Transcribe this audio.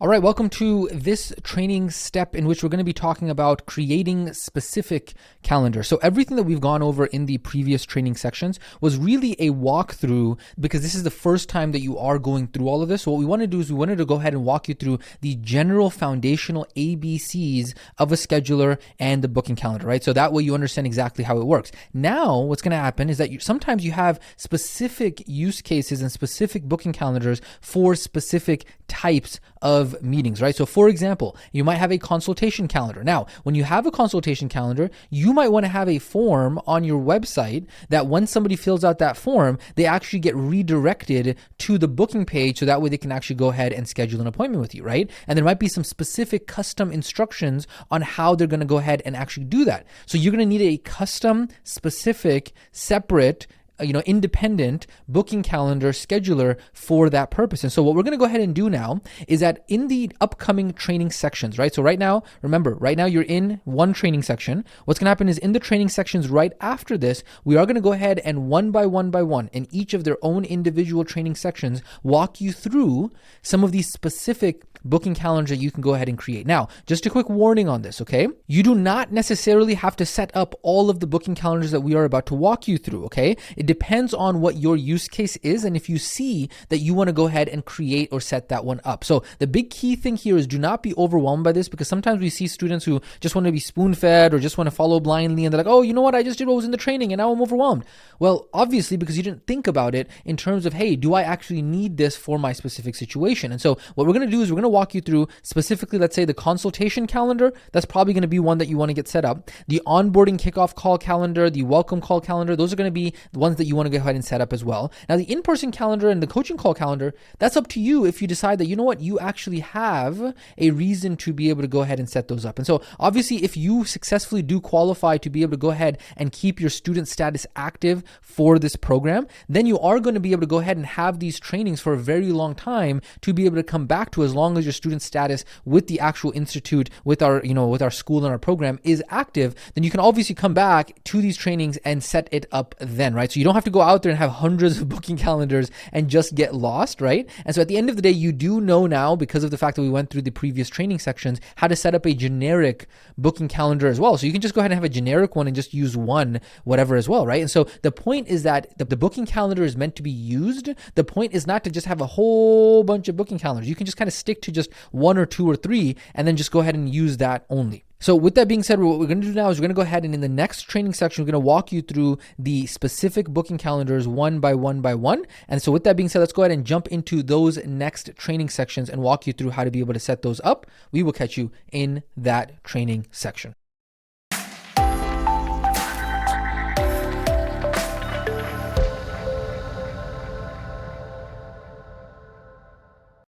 All right, welcome to this training step in which we're going to be talking about creating specific calendars. So everything that we've gone over in the previous training sections was really a walkthrough because this is the first time that you are going through all of this. So what we want to do is we wanted to go ahead and walk you through the general foundational ABCs of a scheduler and the booking calendar, right? So that way you understand exactly how it works. Now, what's going to happen is that sometimes you have specific use cases and specific booking calendars for specific types of meetings, right? So for example, you might have a consultation calendar. Now, when you have a consultation calendar, you might want to have a form on your website that when somebody fills out that form, they actually get redirected to the booking page so that way they can actually go ahead and schedule an appointment with you, right? And there might be some specific custom instructions on how they're going to go ahead and actually do that. So you're going to need a custom, specific, separate independent booking calendar scheduler for that purpose. And so what we're going to go ahead and do now is that in the upcoming training sections, right? So right now, remember, right now you're in one training section. What's going to happen is in the training sections right after this, we are going to go ahead and one by one, in each of their own individual training sections, walk you through some of these specific booking calendars that you can go ahead and create. Now, just a quick warning on this, okay? You do not necessarily have to set up all of the booking calendars that we are about to walk you through, okay? It depends on what your use case is and if you see that you want to go ahead and create or set that one up. So the big key thing here is do not be overwhelmed by this, because sometimes we see students who just want to be spoon-fed or just want to follow blindly and they're like, oh, you know what? I just did what was in the training and now I'm overwhelmed. Well, obviously, because you didn't think about it in terms of, hey, do I actually need this for my specific situation? And so what we're going to do is we're going to walk you through specifically, let's say the consultation calendar. That's probably going to be one that you want to get set up. The onboarding kickoff call calendar, the welcome call calendar, those are going to be the ones that you want to go ahead and set up as well. Now, the in-person calendar and the coaching call calendar, that's up to you if you decide that, you know what, you actually have a reason to be able to go ahead and set those up. And so obviously, if you successfully do qualify to be able to go ahead and keep your student status active for this program, then you are going to be able to go ahead and have these trainings for a very long time to be able to come back to, as long as your student status with the actual institute, with our school and our program is active. Then you can obviously come back to these trainings and set it up then, right? So you don't have to go out there and have hundreds of booking calendars and just get lost, right? And so at the end of the day, you do know now, because of the fact that we went through the previous training sections, how to set up a generic booking calendar as well. So you can just go ahead and have a generic one and just use one, whatever as well, right? And so the point is that the booking calendar is meant to be used. The point is not to just have a whole bunch of booking calendars. You can just kind of stick to just one or two or three and then just go ahead and use that only. So with that being said, what we're going to do now is we're going to go ahead and in the next training section, we're going to walk you through the specific booking calendars one by one. And so with that being said, let's go ahead and jump into those next training sections and walk you through how to be able to set those up. We will catch you in that training section.